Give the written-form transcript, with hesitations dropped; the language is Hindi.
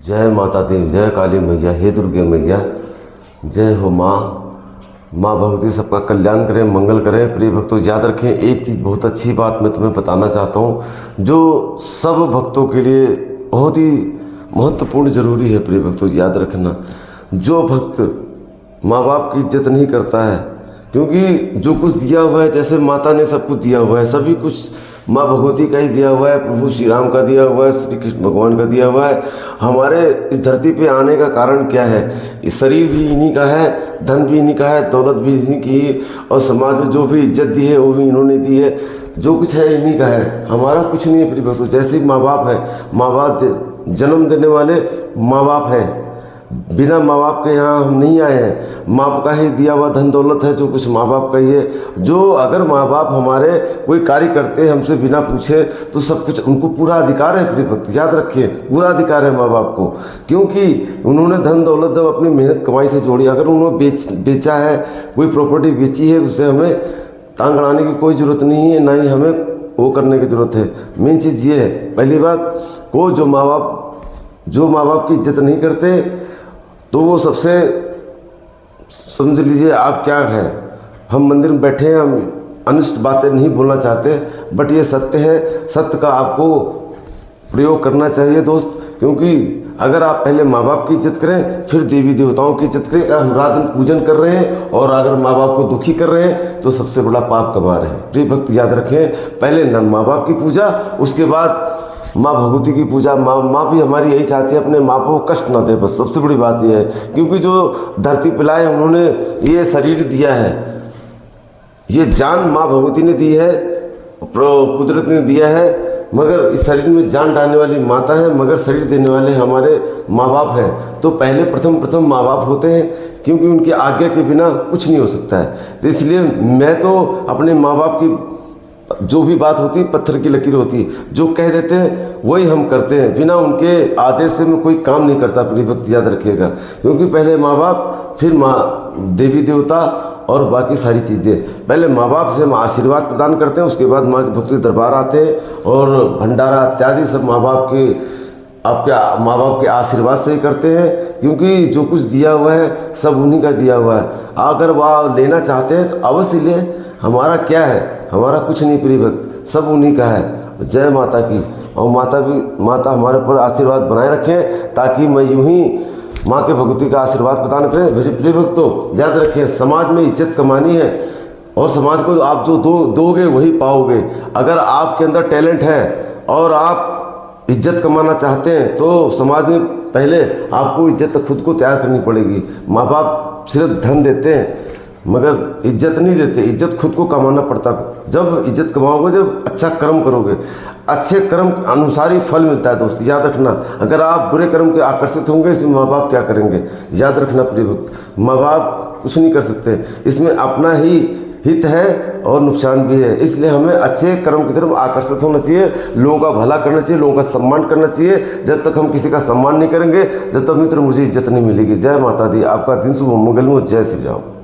जय माता दी, जय काली मैया, हे दुर्गे मैया, जय हो माँ। माँ भगवती सबका कल्याण करें, मंगल करें। प्रिय भक्तों याद रखें, एक चीज़ बहुत अच्छी बात मैं तुम्हें बताना चाहता हूँ जो सब भक्तों के लिए बहुत ही महत्वपूर्ण जरूरी है। प्रिय भक्तों याद रखना, जो भक्त माँ बाप की इज्जत नहीं करता है, क्योंकि जो कुछ दिया हुआ है, जैसे माता ने सब कुछ दिया हुआ है, सभी कुछ माँ भगवती का ही दिया हुआ है, प्रभु श्री राम का दिया हुआ है, श्री कृष्ण भगवान का दिया हुआ है। हमारे इस धरती पे आने का कारण क्या है? इस शरीर भी इन्हीं का है, धन भी इन्हीं का है, दौलत भी इन्हीं की है, और समाज में जो भी इज्जत दी है वो भी इन्होंने दी है। जो कुछ है इन्हीं का है, हमारा कुछ नहीं है। प्रिय भक्तों जैसे माँ बाप है, माँ बाप जन्म देने वाले माँ बाप हैं, बिना माँ बाप के यहाँ हम नहीं आए हैं। माँ बाप का ही दिया हुआ धन दौलत है, जो कुछ माँ बाप का ही है। जो अगर माँ बाप हमारे कोई कार्य करते हैं हमसे बिना पूछे, तो सब कुछ उनको पूरा अधिकार है। प्रिय भक्त याद रखिए, पूरा अधिकार है माँ बाप को, क्योंकि उन्होंने धन दौलत जब अपनी मेहनत कमाई से जोड़ी। अगर उन्होंने बेचा है, कोई प्रॉपर्टी बेची है, तो उसे हमें टांग अड़ाने की कोई ज़रूरत नहीं है, ना ही हमें वो करने की ज़रूरत है। मेन चीज़ ये है, पहली बात को जो माँ बाप की इज्जत नहीं करते, तो वो सबसे समझ लीजिए आप क्या है। हम मंदिर में बैठे हैं, हम अनिष्ट बातें नहीं बोलना चाहते, बट ये सत्य है। सत्य का आपको प्रयोग करना चाहिए दोस्त, क्योंकि अगर आप पहले माँ बाप की इज्जत करें, फिर देवी देवताओं की इज्जत करें। अगर हम रात दिन पूजन कर रहे हैं और अगर माँ बाप को दुखी कर रहे हैं, तो सबसे बड़ा पाप कमा रहे हैं। प्रिय भक्त याद रखें, पहले न माँ बाप की पूजा, उसके बाद माँ भगवती की पूजा। माँ भी हमारी यही चाहती है, अपने माँ को कष्ट ना दे, बस सबसे बड़ी बात यह है। क्योंकि जो धरती पे लाए, उन्होंने ये शरीर दिया है, ये जान माँ भगवती ने दी है, कुदरत ने दिया है, मगर इस शरीर में जान डालने वाली माता है, मगर शरीर देने वाले हमारे माँ बाप हैं। तो पहले प्रथम माँ बाप होते हैं, क्योंकि उनकी आज्ञा के बिना कुछ नहीं हो सकता है। तो इसलिए मैं तो अपने माँ बाप की जो भी बात होती है, पत्थर की लकीर होती है, जो कह देते हैं वही हम करते हैं। बिना उनके आदेश से मैं कोई काम नहीं करता। प्रिय भक्त याद रखिएगा, क्योंकि पहले माँ बाप, फिर देवी देवता और बाकी सारी चीज़ें। पहले माँ बाप से हम आशीर्वाद प्रदान करते हैं, उसके बाद माँ के भक्ति दरबार आते हैं, और भंडारा इत्यादि सब आपके माँ बाप के आशीर्वाद से ही करते हैं। क्योंकि जो कुछ दिया हुआ है सब उन्हीं का दिया हुआ है। अगर वह लेना चाहते हैं तो अवश्य ले, हमारा क्या है? हमारा कुछ नहीं। प्रिय भक्त सब उन्हीं का है। जय माता की। और माता हमारे पर आशीर्वाद बनाए रखें, ताकि मैं यूं ही माँ के भगवती का आशीर्वाद प्रदान करें। मेरे प्रिय भक्तों याद रखें, समाज में इज्जत कमानी है, और समाज को आप जो दोगे वही पाओगे। अगर आपके अंदर टैलेंट है और आप इज्जत कमाना चाहते हैं, तो समाज में पहले आपको इज्जत खुद को तैयार करनी पड़ेगी। माँ बाप सिर्फ धन देते हैं, मगर इज्जत नहीं देते। इज्जत खुद को कमाना पड़ता। जब इज्जत कमाओगे, जब अच्छा कर्म करोगे, अच्छे कर्म अनुसार ही फल मिलता है दोस्त, याद रखना। अगर आप बुरे कर्म के आकर्षित होंगे, इसमें माँ बाप क्या करेंगे? याद रखना प्रिय भक्त, माँ बाप कुछ नहीं कर सकते, इसमें अपना ही हित है और नुकसान भी है। इसलिए हमें अच्छे कर्म की तरफ आकर्षित होना चाहिए, लोगों का भला करना चाहिए, लोगों का सम्मान करना चाहिए। जब तक हम किसी का सम्मान नहीं करेंगे, जब तक मित्र मुझे इज्जत नहीं मिलेगी। जय माता दी। आपका दिन शुभ मंगलमय। जय श्री राम।